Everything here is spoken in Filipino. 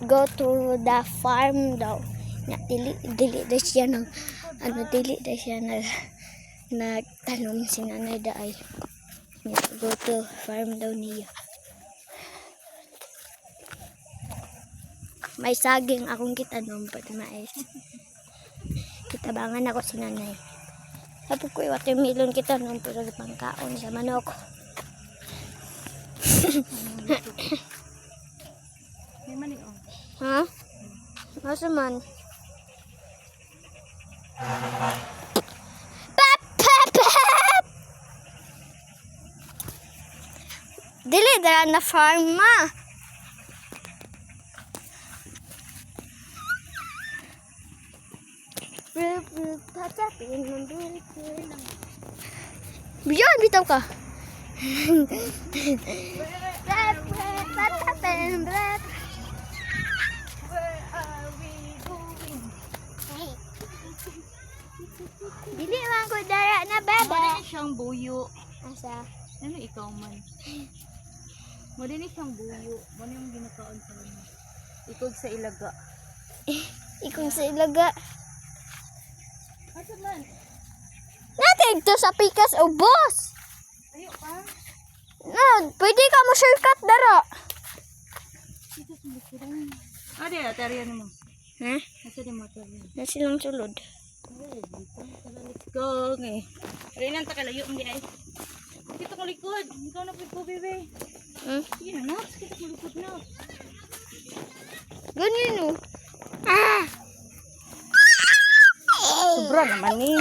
go to the farm daw. Na dili daw siya ng dili daw siya nagtanom si nanay daay. Go to farm daw niya. May saging akong kitanom pag mais. Kitabangan ako si nanay. Sabi ko watermelon kitanom pero pangkaon sa manok. May mani oh. Ha? Masa man? Pep, pep, pep! Dili dara na farm ma. Biyan, bitaw ka. Dili man ko dara na bebe. Mali siyang buyo. Asa? Ano ikaw man? Mali siyang buyo. Mali yung ginakaon sa mga. Ikog sa ilaga. Ikong sa ilaga. Asa man? Natig to sa pikas ubos. Ayo pa. No, pwede ka mo shortcut dara. Dito sa likuran. Ade, atarian mo. Ha? Asa di mo atarian? Na silang sulod. Let's go. Okay. Rinan ta kalayo mo di ay. Kita ko likod. Ikaw na po bebe. Yan na. Kita ko likod na. Ganyan o. Ah! Sobra naman eh.